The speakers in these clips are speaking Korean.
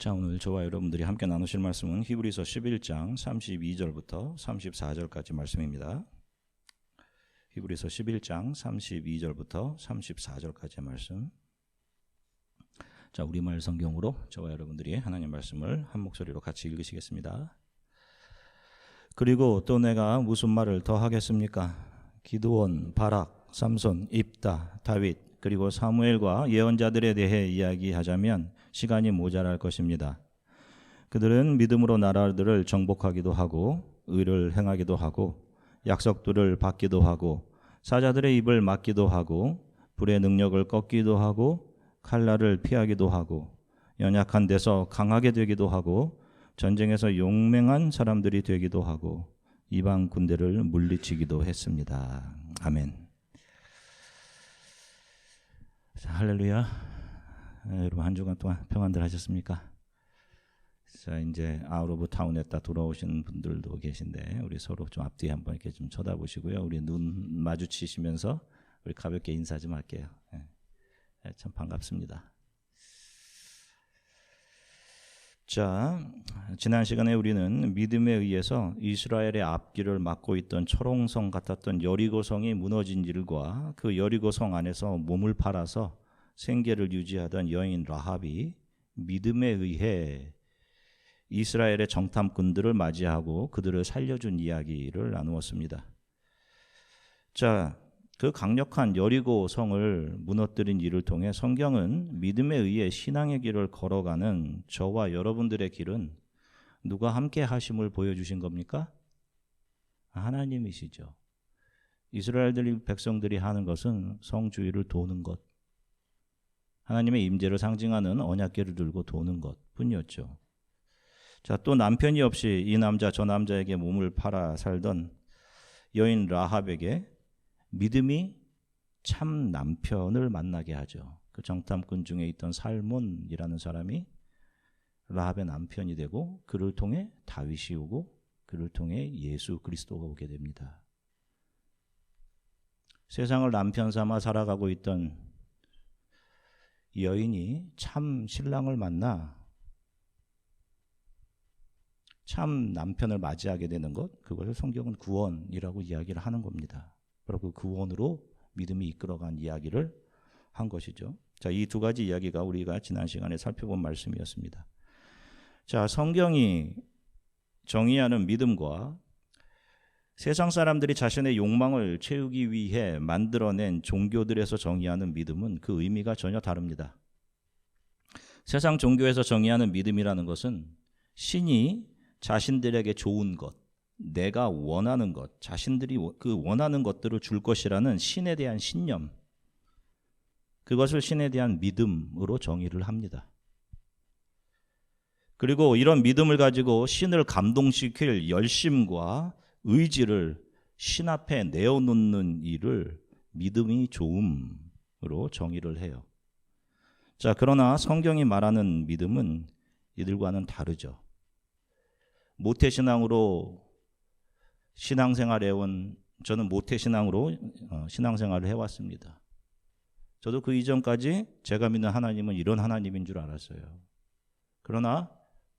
자, 오늘 저와 여러분들이 함께 나누실 말씀은 히브리서 11장 32절부터 34절까지 말씀입니다. 히브리서 11장 32절부터 34절까지의 말씀. 자, 우리말 성경으로 저와 여러분들이 하나님 말씀을 한 목소리로 같이 읽으시겠습니다. 그리고 또 내가 무슨 말을 더 하겠습니까? 기드온, 바락, 삼손, 입다, 다윗, 그리고 사무엘과 예언자들에 대해 이야기하자면 시간이 모자랄 것입니다. 그들은 믿음으로 나라들을 정복하기도 하고 의를 행하기도 하고 약속들을 받기도 하고 사자들의 입을 막기도 하고 불의 능력을 꺾기도 하고 칼날을 피하기도 하고 연약한 데서 강하게 되기도 하고 전쟁에서 용맹한 사람들이 되기도 하고 이방 군대를 물리치기도 했습니다. 아멘. 자, 할렐루야. 여러분 한 주간 동안 평안들 하셨습니까? 자, 이제 아웃 오브 타운에 딱 돌아오시는 분들도 계신데 우리 서로 좀 앞뒤 한번 이렇게 좀 쳐다보시고요. 우리 눈 마주치시면서 우리 가볍게 인사 좀 할게요. 참 반갑습니다. 자, 지난 시간에 우리는 믿음에 의해서 이스라엘의 앞길을 막고 있던 초롱성 같았던 여리고성이 무너진 일과 그 여리고성 안에서 몸을 팔아서 생계를 유지하던 여인 라합이 믿음에 의해 이스라엘의 정탐꾼들을 맞이하고 그들을 살려준 이야기를 나누었습니다. 자, 그 강력한 여리고 성을 무너뜨린 일을 통해 성경은 믿음에 의해 신앙의 길을 걸어가는 저와 여러분들의 길은 누가 함께 하심을 보여주신 겁니까? 하나님이시죠. 이스라엘들 백성들이 하는 것은 성 주위를 도는 것, 하나님의 임재를 상징하는 언약궤를 들고 도는 것 뿐이었죠. 자, 또 남편이 없이 이 남자 저 남자에게 몸을 팔아 살던 여인 라합에게 믿음이 참 남편을 만나게 하죠. 그 정탐꾼 중에 있던 살몬이라는 사람이 라합의 남편이 되고 그를 통해 다윗이 오고 그를 통해 예수 그리스도가 오게 됩니다. 세상을 남편 삼아 살아가고 있던 여인이 참 신랑을 만나 참 남편을 맞이하게 되는 것, 그것을 성경은 구원이라고 이야기를 하는 겁니다. 바로 그 구원으로 믿음이 이끌어간 이야기를 한 것이죠. 자, 이 두 가지 이야기가 우리가 지난 시간에 살펴본 말씀이었습니다. 자, 성경이 정의하는 믿음과 세상 사람들이 자신의 욕망을 채우기 위해 만들어낸 종교들에서 정의하는 믿음은 그 의미가 전혀 다릅니다. 세상 종교에서 정의하는 믿음이라는 것은 신이 자신들에게 좋은 것, 내가 원하는 것, 자신들이 그 원하는 것들을 줄 것이라는 신에 대한 신념, 그것을 신에 대한 믿음으로 정의를 합니다. 그리고 이런 믿음을 가지고 신을 감동시킬 열심과 의지를 신 앞에 내어놓는 일을 믿음이 좋음으로 정의를 해요. 자, 그러나 성경이 말하는 믿음은 이들과는 다르죠. 모태신앙으로 신앙생활 해온, 저는 모태신앙으로 신앙생활을 해왔습니다. 저도 그 이전까지 제가 믿는 하나님은 이런 하나님인 줄 알았어요. 그러나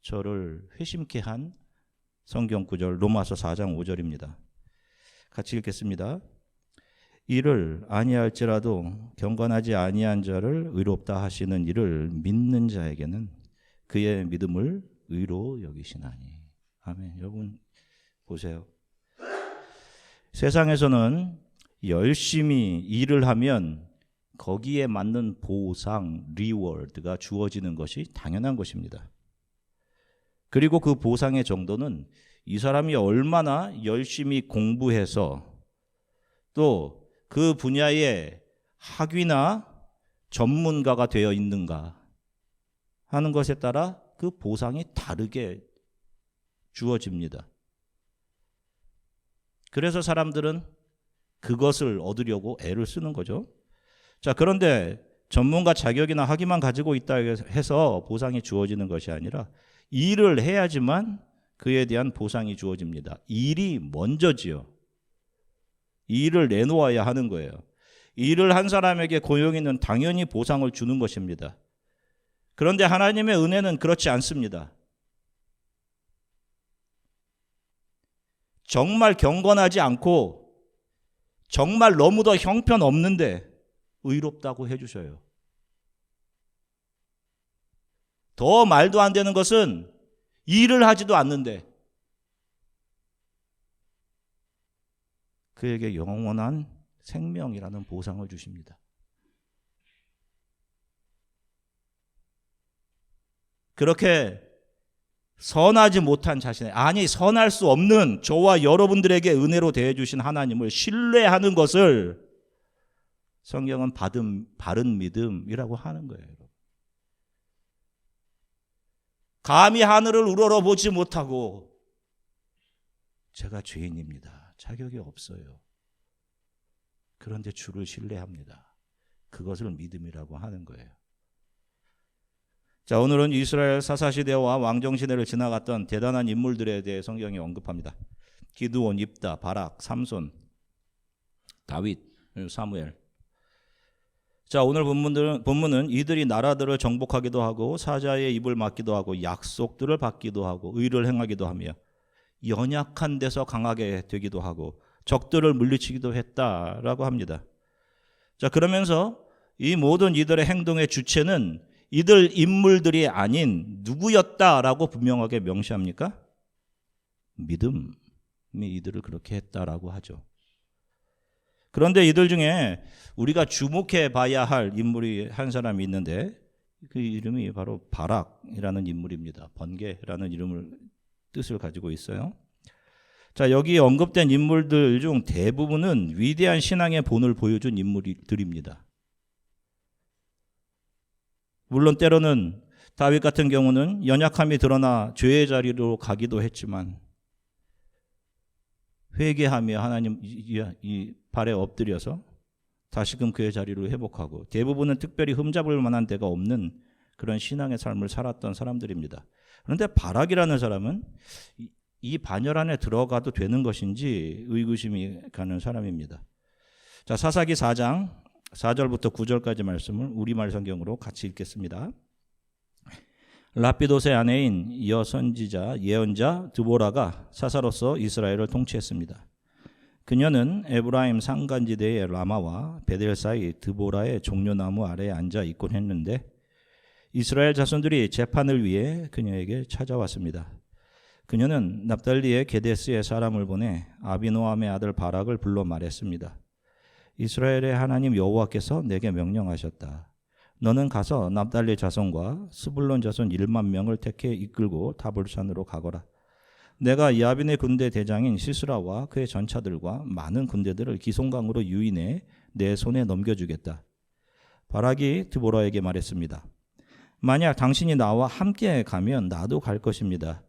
저를 회심케 한 성경 구절 로마서 4장 5절입니다. 같이 읽겠습니다. 이를 아니할지라도 경건하지 아니한 자를 의롭다 하시는 이를 믿는 자에게는 그의 믿음을 의로 여기시나니. 아멘. 여러분 보세요. 세상에서는 열심히 일을 하면 거기에 맞는 보상, 리워드가 주어지는 것이 당연한 것입니다. 그리고 그 보상의 정도는 이 사람이 얼마나 열심히 공부해서 또 그 분야의 학위나 전문가가 되어 있는가 하는 것에 따라 그 보상이 다르게 주어집니다. 그래서 사람들은 그것을 얻으려고 애를 쓰는 거죠. 자, 그런데 전문가 자격이나 학위만 가지고 있다 해서 보상이 주어지는 것이 아니라 일을 해야지만 그에 대한 보상이 주어집니다. 일이 먼저지요. 일을 내놓아야 하는 거예요. 일을 한 사람에게 고용인은 당연히 보상을 주는 것입니다. 그런데 하나님의 은혜는 그렇지 않습니다. 정말 경건하지 않고 정말 너무도 형편없는데 의롭다고 해주셔요. 더 말도 안 되는 것은 일을 하지도 않는데 그에게 영원한 생명이라는 보상을 주십니다. 그렇게 선하지 못한 자신의, 아니 선할 수 없는 저와 여러분들에게 은혜로 대해주신 하나님을 신뢰하는 것을 성경은 바른 믿음이라고 하는 거예요. 감히 하늘을 우러러보지 못하고 제가 죄인입니다. 자격이 없어요. 그런데 주를 신뢰합니다. 그것을 믿음이라고 하는 거예요. 자, 오늘은 이스라엘 사사시대와 왕정시대를 지나갔던 대단한 인물들에 대해 성경이 언급합니다. 기드온, 입다, 바락, 삼손, 다윗, 사무엘. 자, 오늘 본문은 이들이 나라들을 정복하기도 하고 사자의 입을 막기도 하고 약속들을 받기도 하고 의를 행하기도 하며 연약한 데서 강하게 되기도 하고 적들을 물리치기도 했다라고 합니다. 자, 그러면서 이 모든 이들의 행동의 주체는 이들 인물들이 아닌 누구였다라고 분명하게 명시합니까? 믿음이 이들을 그렇게 했다라고 하죠. 그런데 이들 중에 우리가 주목해 봐야 할 인물이 한 사람이 있는데 그 이름이 바로 바락이라는 인물입니다. 번개라는 뜻을 가지고 있어요. 자, 여기 언급된 인물들 중 대부분은 위대한 신앙의 본을 보여준 인물들입니다. 물론 때로는 다윗 같은 경우는 연약함이 드러나 죄의 자리로 가기도 했지만 회개하며 하나님 이 발에 엎드려서 다시금 그의 자리로 회복하고 대부분은 특별히 흠잡을 만한 데가 없는 그런 신앙의 삶을 살았던 사람들입니다. 그런데 바락이라는 사람은 이 반열 안에 들어가도 되는 것인지 의구심이 가는 사람입니다. 자, 사사기 4장 4절부터 9절까지 말씀을 우리말 성경으로 같이 읽겠습니다. 라피도스의 아내인 여선지자 예언자 드보라가 사사로서 이스라엘을 통치했습니다. 그녀는 에브라임 산간지대의 라마와 베델 사이 드보라의 종려나무 아래에 앉아 있곤 했는데 이스라엘 자손들이 재판을 위해 그녀에게 찾아왔습니다. 그녀는 납달리의 게데스에 사람을 보내 아비노함의 아들 바락을 불러 말했습니다. 이스라엘의 하나님 여호와께서 내게 명령하셨다. 너는 가서 납달리 자손과 스불론 자손 1만 명을 택해 이끌고 다볼산으로 가거라. 내가 야빈의 군대 대장인 시스라와 그의 전차들과 많은 군대들을 기송강으로 유인해 내 손에 넘겨주겠다. 바락이 드보라에게 말했습니다. 만약 당신이 나와 함께 가면 나도 갈 것입니다.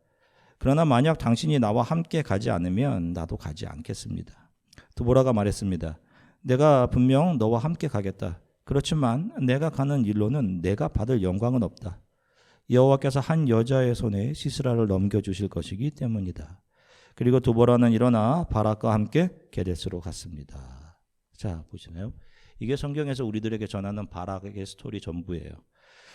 그러나 만약 당신이 나와 함께 가지 않으면 나도 가지 않겠습니다. 드보라가 말했습니다. 내가 분명 너와 함께 가겠다. 그렇지만 내가 가는 일로는 내가 받을 영광은 없다. 여호와께서 한 여자의 손에 시스라를 넘겨주실 것이기 때문이다. 그리고 드보라는 일어나 바락과 함께 게데스로 갔습니다. 자, 보시나요? 이게 성경에서 우리들에게 전하는 바락의 스토리 전부예요.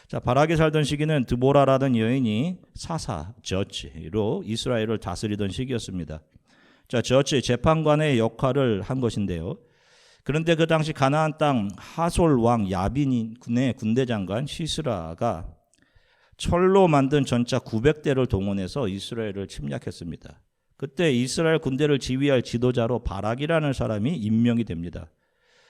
자, 바락이 살던 시기는 드보라라는 여인이 사사, 저치로 이스라엘을 다스리던 시기였습니다. 자, 저치, 재판관의 역할을 한 것인데요. 그런데 그 당시 가나안 땅 하솔 왕 야빈의 군대 장관 시스라가 철로 만든 전차 900대를 동원해서 이스라엘을 침략했습니다. 그때 이스라엘 군대를 지휘할 지도자로 바락이라는 사람이 임명이 됩니다.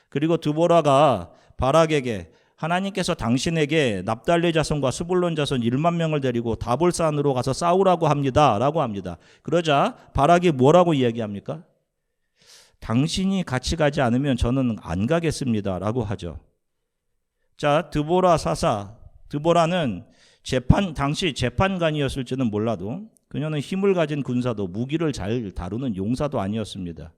그리고 드보라가 바락에게 하나님께서 당신에게 납달리 자손과 스불론 자손 1만 명을 데리고 다볼산으로 가서 싸우라고 합니다. 라고 합니다. 그러자 바락이 뭐라고 이야기합니까? 당신이 같이 가지 않으면 저는 안 가겠습니다. 라고 하죠. 자, 드보라 사사, 드보라는 당시 재판관이었을지는 몰라도 그녀는 힘을 가진 군사도 무기를 잘 다루는 용사도 아니었습니다.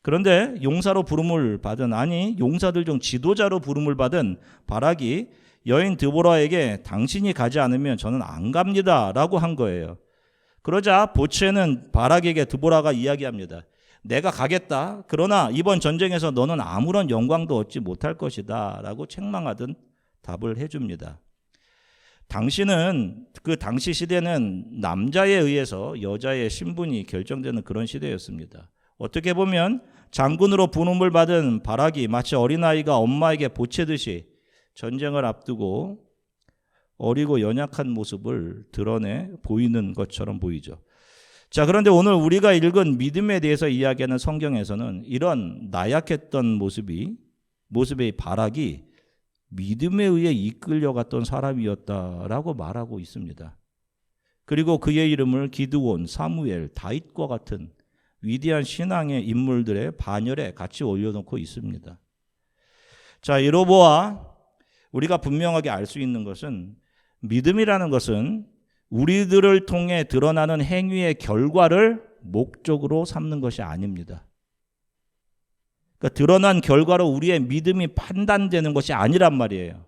그런데 용사로 부름을 받은, 용사들 중 지도자로 부름을 받은 바락이 여인 드보라에게 당신이 가지 않으면 저는 안 갑니다. 라고 한 거예요. 그러자 보체는 바락에게 드보라가 이야기합니다. 내가 가겠다. 그러나 이번 전쟁에서 너는 아무런 영광도 얻지 못할 것이다. 라고 책망하듯 답을 해줍니다. 그 당시 시대는 남자에 의해서 여자의 신분이 결정되는 그런 시대였습니다. 어떻게 보면 장군으로 부름을 받은 바락이 마치 어린아이가 엄마에게 보채듯이 전쟁을 앞두고 어리고 연약한 모습을 드러내 보이는 것처럼 보이죠. 자, 그런데 오늘 우리가 읽은 믿음에 대해서 이야기하는 성경에서는 이런 나약했던 모습의 바락이 믿음에 의해 이끌려갔던 사람이었다라고 말하고 있습니다. 그리고 그의 이름을 기드온, 사무엘, 다윗과 같은 위대한 신앙의 인물들의 반열에 같이 올려놓고 있습니다. 자, 이로 보아 우리가 분명하게 알 수 있는 것은 믿음이라는 것은 우리들을 통해 드러나는 행위의 결과를 목적으로 삼는 것이 아닙니다. 그러니까 드러난 결과로 우리의 믿음이 판단되는 것이 아니란 말이에요.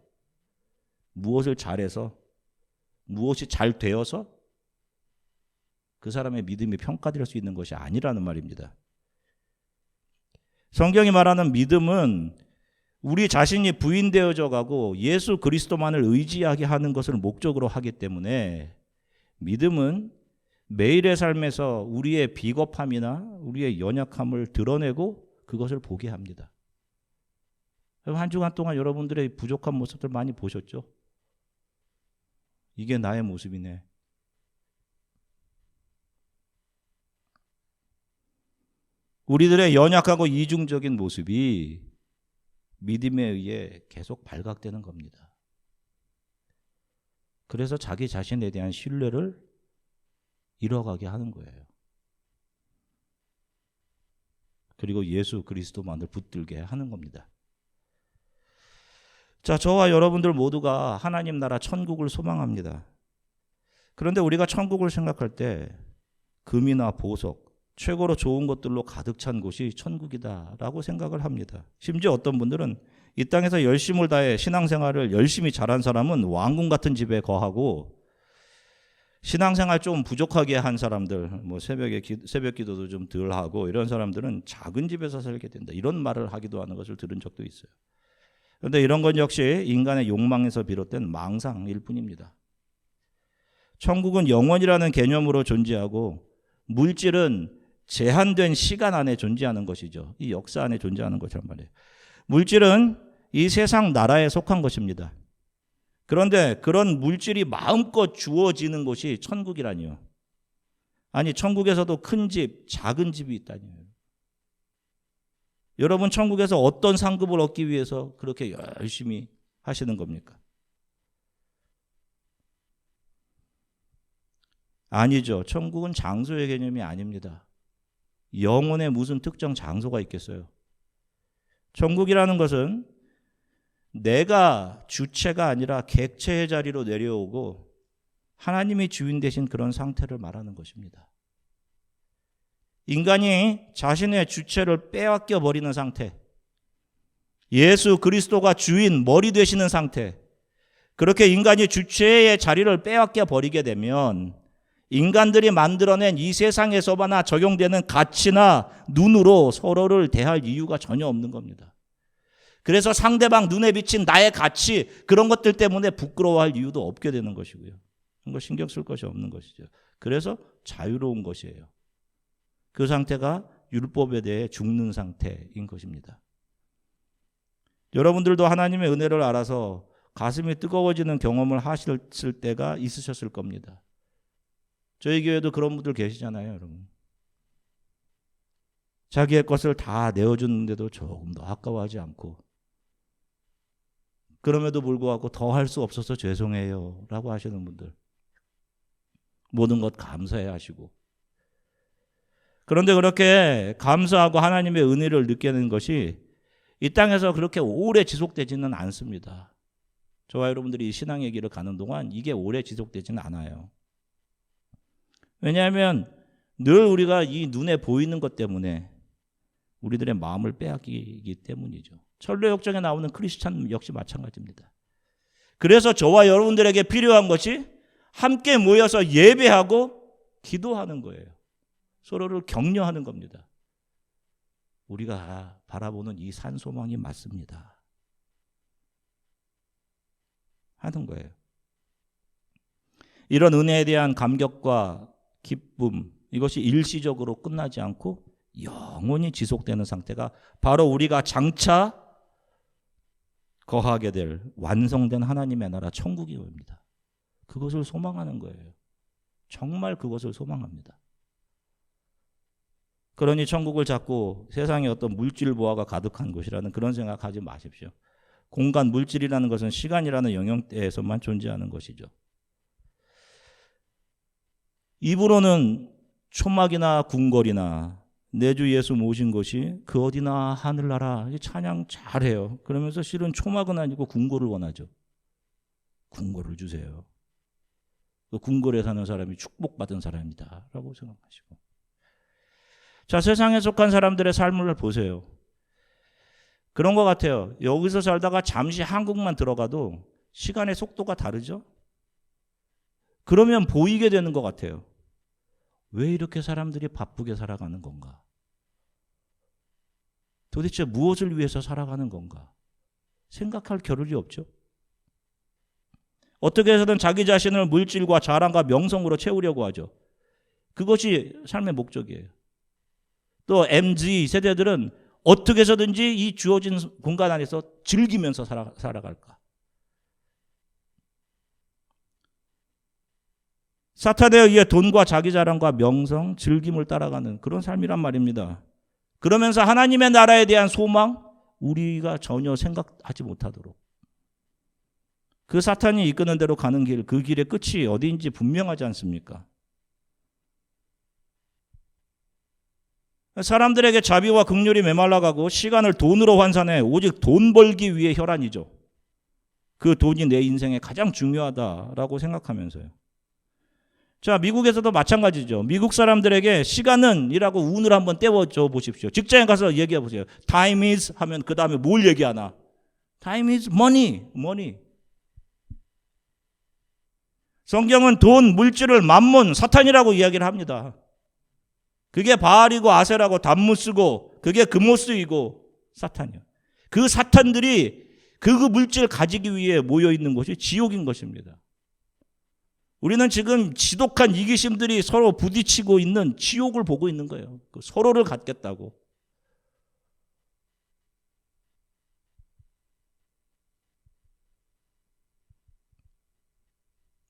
무엇을 잘해서, 무엇이 잘 되어서 그 사람의 믿음이 평가될 수 있는 것이 아니라는 말입니다. 성경이 말하는 믿음은 우리 자신이 부인되어져 가고 예수 그리스도만을 의지하게 하는 것을 목적으로 하기 때문에 믿음은 매일의 삶에서 우리의 비겁함이나 우리의 연약함을 드러내고 그것을 보게 합니다. 한 주간 동안 여러분들의 부족한 모습들 많이 보셨죠? 이게 나의 모습이네. 우리들의 연약하고 이중적인 모습이 믿음에 의해 계속 발각되는 겁니다. 그래서 자기 자신에 대한 신뢰를 잃어가게 하는 거예요. 그리고 예수 그리스도만을 붙들게 하는 겁니다. 자, 저와 여러분들 모두가 하나님 나라 천국을 소망합니다. 그런데 우리가 천국을 생각할 때 금이나 보석, 최고로 좋은 것들로 가득 찬 곳이 천국이다라고 생각을 합니다. 심지어 어떤 분들은 이 땅에서 열심을 다해 신앙생활을 열심히 잘한 사람은 왕궁 같은 집에 거하고 신앙생활 좀 부족하게 한 사람들, 뭐 새벽 기도도 좀 덜 하고 이런 사람들은 작은 집에서 살게 된다. 이런 말을 하기도 하는 것을 들은 적도 있어요. 그런데 이런 건 역시 인간의 욕망에서 비롯된 망상일 뿐입니다. 천국은 영원이라는 개념으로 존재하고 물질은 제한된 시간 안에 존재하는 것이죠. 이 역사 안에 존재하는 것이란 말이에요. 물질은 이 세상 나라에 속한 것입니다. 그런데 그런 물질이 마음껏 주어지는 곳이 천국이라니요. 아니, 천국에서도 큰 집, 작은 집이 있다니요. 여러분, 천국에서 어떤 상급을 얻기 위해서 그렇게 열심히 하시는 겁니까? 아니죠. 천국은 장소의 개념이 아닙니다. 영혼에 무슨 특정 장소가 있겠어요? 천국이라는 것은 내가 주체가 아니라 객체의 자리로 내려오고 하나님이 주인 되신 그런 상태를 말하는 것입니다. 인간이 자신의 주체를 빼앗겨 버리는 상태, 예수 그리스도가 주인, 머리 되시는 상태, 그렇게 인간이 주체의 자리를 빼앗겨 버리게 되면 인간들이 만들어낸 이 세상에서만 적용되는 가치나 눈으로 서로를 대할 이유가 전혀 없는 겁니다. 그래서 상대방 눈에 비친 나의 가치, 그런 것들 때문에 부끄러워할 이유도 없게 되는 것이고요. 그런 거 신경 쓸 것이 없는 것이죠. 그래서 자유로운 것이에요. 그 상태가 율법에 대해 죽는 상태인 것입니다. 여러분들도 하나님의 은혜를 알아서 가슴이 뜨거워지는 경험을 하셨을 때가 있으셨을 겁니다. 저희 교회도 그런 분들 계시잖아요, 여러분. 자기의 것을 다 내어주는데도 조금도 아까워하지 않고, 그럼에도 불구하고 더 할 수 없어서 죄송해요 라고 하시는 분들, 모든 것 감사해 하시고, 그런데 그렇게 감사하고 하나님의 은혜를 느끼는 것이 이 땅에서 그렇게 오래 지속되지는 않습니다. 저와 여러분들이 신앙의 길을 가는 동안 이게 오래 지속되지는 않아요. 왜냐하면 늘 우리가 이 눈에 보이는 것 때문에 우리들의 마음을 빼앗기기 때문이죠. 철로역정에 나오는 크리스찬 역시 마찬가지입니다. 그래서 저와 여러분들에게 필요한 것이 함께 모여서 예배하고 기도하는 거예요. 서로를 격려하는 겁니다. 우리가 바라보는 이 산소망이 맞습니다 하는 거예요. 이런 은혜에 대한 감격과 기쁨, 이것이 일시적으로 끝나지 않고 영원히 지속되는 상태가 바로 우리가 장차 거하게 될 완성된 하나님의 나라 천국입니다. 그것을 소망하는 거예요. 정말 그것을 소망합니다. 그러니 천국을 자꾸 세상에 어떤 물질 보화가 가득한 곳이라는 그런 생각하지 마십시오. 공간, 물질이라는 것은 시간이라는 영역대에서만 존재하는 것이죠. 입으로는 초막이나 궁궐이나 내 주 예수 모신 것이 그 어디나 하늘나라 찬양 잘해요. 그러면서 실은 초막은 아니고 궁궐을 원하죠. 궁궐을 주세요. 그 궁궐에 사는 사람이 축복받은 사람이다 라고 생각하시고. 자, 세상에 속한 사람들의 삶을 보세요. 그런 것 같아요. 여기서 살다가 잠시 한국만 들어가도 시간의 속도가 다르죠? 그러면 보이게 되는 것 같아요. 왜 이렇게 사람들이 바쁘게 살아가는 건가? 도대체 무엇을 위해서 살아가는 건가? 생각할 겨를이 없죠. 어떻게 해서든 자기 자신을 물질과 자랑과 명성으로 채우려고 하죠. 그것이 삶의 목적이에요. 또 MZ 세대들은 어떻게 해서든지 이 주어진 공간 안에서 즐기면서 살아갈까? 사탄에 의해 돈과 자기 자랑과 명성, 즐김을 따라가는 그런 삶이란 말입니다. 그러면서 하나님의 나라에 대한 소망, 우리가 전혀 생각하지 못하도록. 그 사탄이 이끄는 대로 가는 길, 그 길의 끝이 어디인지 분명하지 않습니까? 사람들에게 자비와 긍휼이 메말라가고 시간을 돈으로 환산해 오직 돈 벌기 위해 혈안이죠. 그 돈이 내 인생에 가장 중요하다라고 생각하면서요. 자, 미국에서도 마찬가지죠. 미국 사람들에게 시간은 이라고 운을 한번 떼워줘 보십시오. 직장에 가서 얘기해 보세요. Time is 하면 그 다음에 뭘 얘기하나? Time is money, money. 성경은 돈, 물질을 만몬, 사탄이라고 이야기를 합니다. 그게 바알이고 아세라고 단무스고 그게 금오스이고 사탄이요. 그 사탄들이 그 물질 가지기 위해 모여 있는 곳이 지옥인 것입니다. 우리는 지금 지독한 이기심들이 서로 부딪히고 있는 지옥을 보고 있는 거예요. 서로를 갖겠다고.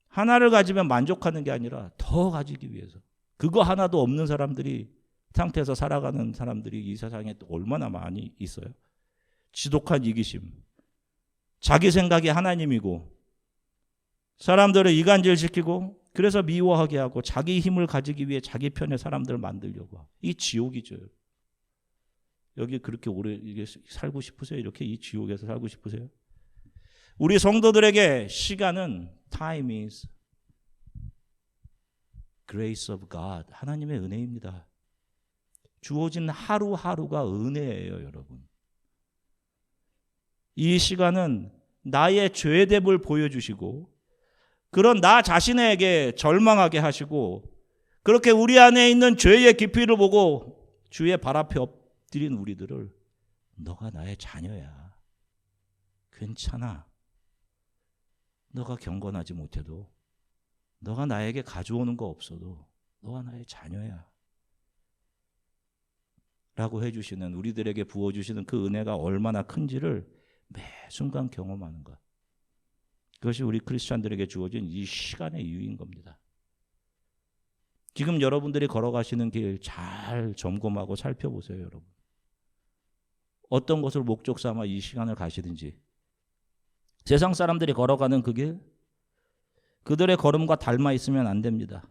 하나를 가지면 만족하는 게 아니라 더 가지기 위해서. 그거 하나도 없는 사람들이 상태에서 살아가는 사람들이 이 세상에 또 얼마나 많이 있어요. 지독한 이기심. 자기 생각이 하나님이고 사람들을 이간질시키고 그래서 미워하게 하고 자기 힘을 가지기 위해 자기 편의 사람들을 만들려고 하고. 이 지옥이죠. 여기 그렇게 오래 살고 싶으세요? 이렇게 이 지옥에서 살고 싶으세요? 우리 성도들에게 시간은 time is grace of God. 하나님의 은혜입니다. 주어진 하루하루가 은혜예요, 여러분. 이 시간은 나의 죄됨을 보여주시고 그런 나 자신에게 절망하게 하시고 그렇게 우리 안에 있는 죄의 깊이를 보고 주의 발 앞에 엎드린 우리들을 너가 나의 자녀야. 괜찮아. 너가 경건하지 못해도 너가 나에게 가져오는 거 없어도 너가 나의 자녀야. 라고 해주시는 우리들에게 부어주시는 그 은혜가 얼마나 큰지를 매 순간 경험하는 것. 그것이 우리 크리스찬들에게 주어진 이 시간의 이유인 겁니다. 지금 여러분들이 걸어가시는 길 잘 점검하고 살펴보세요, 여러분. 어떤 것을 목적 삼아 이 시간을 가시든지 세상 사람들이 걸어가는 그 길, 그들의 걸음과 닮아 있으면 안 됩니다.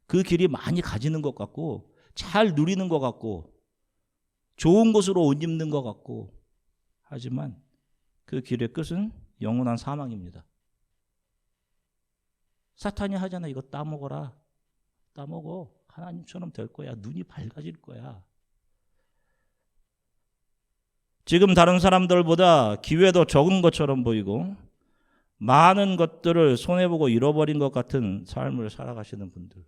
그 길이 많이 가지는 것 같고 잘 누리는 것 같고 좋은 곳으로 옷 입는 것 같고 하지만 그 길의 끝은 영원한 사망입니다. 사탄이 하잖아. 이거 따먹어라. 따먹어. 하나님처럼 될 거야. 눈이 밝아질 거야. 지금 다른 사람들보다 기회도 적은 것처럼 보이고 많은 것들을 손해보고 잃어버린 것 같은 삶을 살아가시는 분들.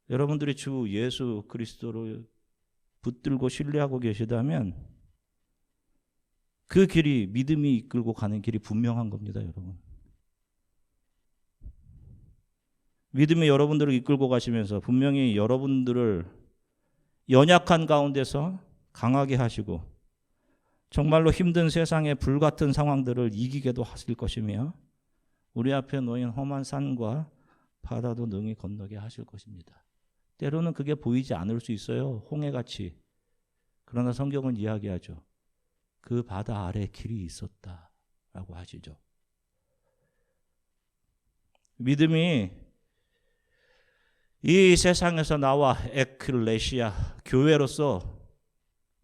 여러분들이 주 예수 그리스도를 붙들고 신뢰하고 계시다면 그 길이 믿음이 이끌고 가는 길이 분명한 겁니다, 여러분. 믿음이 여러분들을 이끌고 가시면서 분명히 여러분들을 연약한 가운데서 강하게 하시고 정말로 힘든 세상의 불같은 상황들을 이기게도 하실 것이며 우리 앞에 놓인 험한 산과 바다도 능히 건너게 하실 것입니다. 때로는 그게 보이지 않을 수 있어요. 홍해같이. 그러나 성경은 이야기하죠. 그 바다 아래 길이 있었다라고 하시죠. 믿음이 이 세상에서 나와 에클레시아 교회로서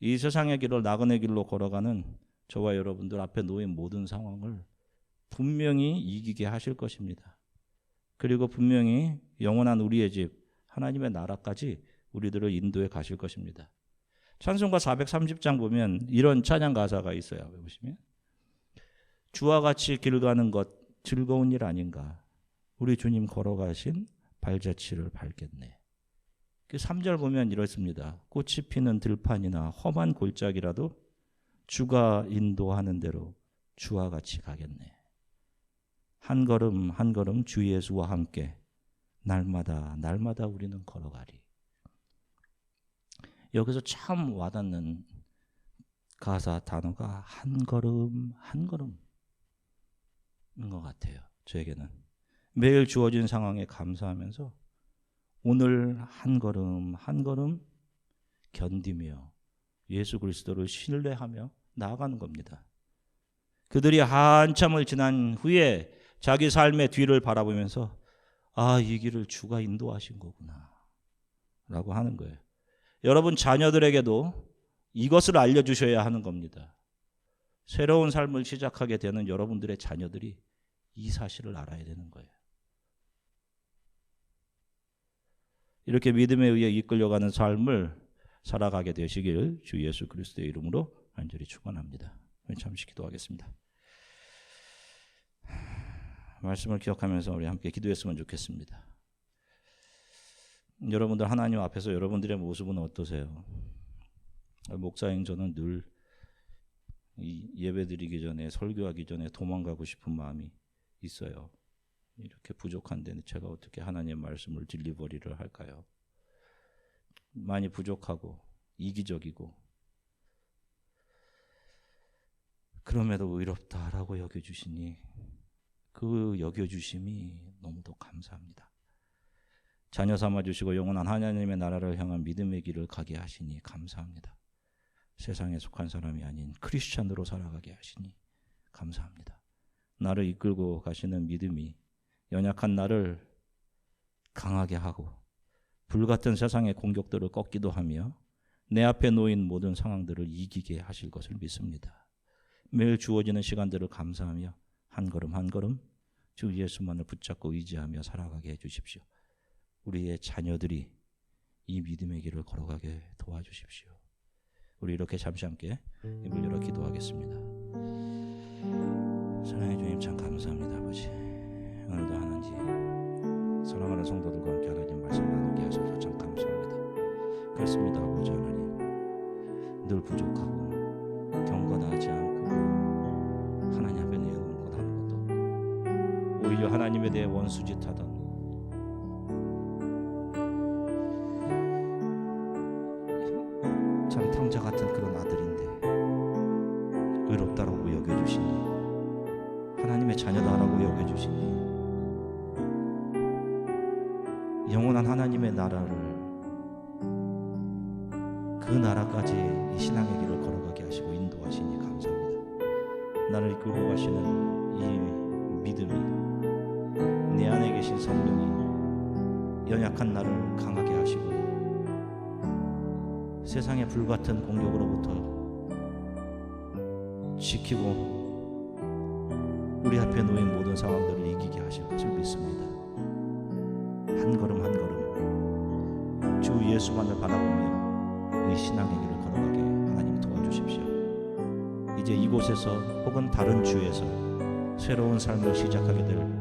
이 세상의 길을 나그네 길로 걸어가는 저와 여러분들 앞에 놓인 모든 상황을 분명히 이기게 하실 것입니다. 그리고 분명히 영원한 우리의 집 하나님의 나라까지 우리들을 인도해 가실 것입니다. 찬송가 430장 보면 이런 찬양 가사가 있어요. 보시면 주와 같이 길 가는 것 즐거운 일 아닌가. 우리 주님 걸어가신 발자취를 밟겠네. 그 3절 보면 이렇습니다. 꽃이 피는 들판이나 험한 골짜기라도 주가 인도하는 대로 주와 같이 가겠네. 한 걸음 한 걸음 주 예수와 함께 날마다 날마다 우리는 걸어가리. 여기서 참 와닿는 가사 단어가 한 걸음 한 걸음인 것 같아요. 저에게는 매일 주어진 상황에 감사하면서 오늘 한 걸음 한 걸음 견디며 예수 그리스도를 신뢰하며 나아가는 겁니다. 그들이 한참을 지난 후에 자기 삶의 뒤를 바라보면서 아, 이 길을 주가 인도하신 거구나 라고 하는 거예요. 여러분 자녀들에게도 이것을 알려주셔야 하는 겁니다. 새로운 삶을 시작하게 되는 여러분들의 자녀들이 이 사실을 알아야 되는 거예요. 이렇게 믿음에 의해 이끌려가는 삶을 살아가게 되시길 주 예수 그리스도의 이름으로 간절히 축원합니다. 잠시 기도하겠습니다. 말씀을 기억하면서 우리 함께 기도했으면 좋겠습니다. 여러분들 하나님 앞에서 여러분들의 모습은 어떠세요? 목사인 저는 늘 예배드리기 전에 설교하기 전에 도망가고 싶은 마음이 있어요. 이렇게 부족한데 제가 어떻게 하나님의 말씀을 딜리버리를 할까요? 많이 부족하고 이기적이고 그럼에도 의롭다라고 여겨주시니 그 여겨주심이 너무도 감사합니다. 자녀 삼아주시고 영원한 하나님의 나라를 향한 믿음의 길을 가게 하시니 감사합니다. 세상에 속한 사람이 아닌 크리스찬으로 살아가게 하시니 감사합니다. 나를 이끌고 가시는 믿음이 연약한 나를 강하게 하고 불같은 세상의 공격들을 꺾기도 하며 내 앞에 놓인 모든 상황들을 이기게 하실 것을 믿습니다. 매일 주어지는 시간들을 감사하며 한 걸음 한 걸음 주 예수만을 붙잡고 의지하며 살아가게 해주십시오. 우리의 자녀들이 이 믿음의 길을 걸어가게 도와주십시오. 우리 이렇게 잠시 함께 입을 열어 기도하겠습니다. 사랑의 주님 참 감사합니다. 아버지 오늘도 하나님 사랑하는 성도들과 함께 하나님 말씀 나누게 하셔서 참 감사합니다. 그렇습니다. 아버지 하나님 늘 부족하고 경건하지 않고 하나님 앞에 내놓은 것 아무것도 없고 오히려 하나님에 대해 원수짓하던 참 탕자 같은 그런 아들인데 의롭다라고 여겨주시니 하나님의 자녀다라고 여겨주시니 영원한 하나님의 나라를 그 나라까지 이 신앙의 길을 걸어가게 하시고 인도하시니 감사합니다. 나를 이끌고 가시는 이 믿음이 내 안에 계신 성령이 연약한 나를 강하게 하시고 세상의 불같은 공격으로부터 지키고 우리 앞에 놓인 모든 상황들을 이기게 하실 것을 믿습니다. 한 걸음 한 걸음 주 예수만을 바라보며 이 신앙의 길을 걸어가게 하나님 도와주십시오. 이제 이곳에서 혹은 다른 주에서 새로운 삶을 시작하게 될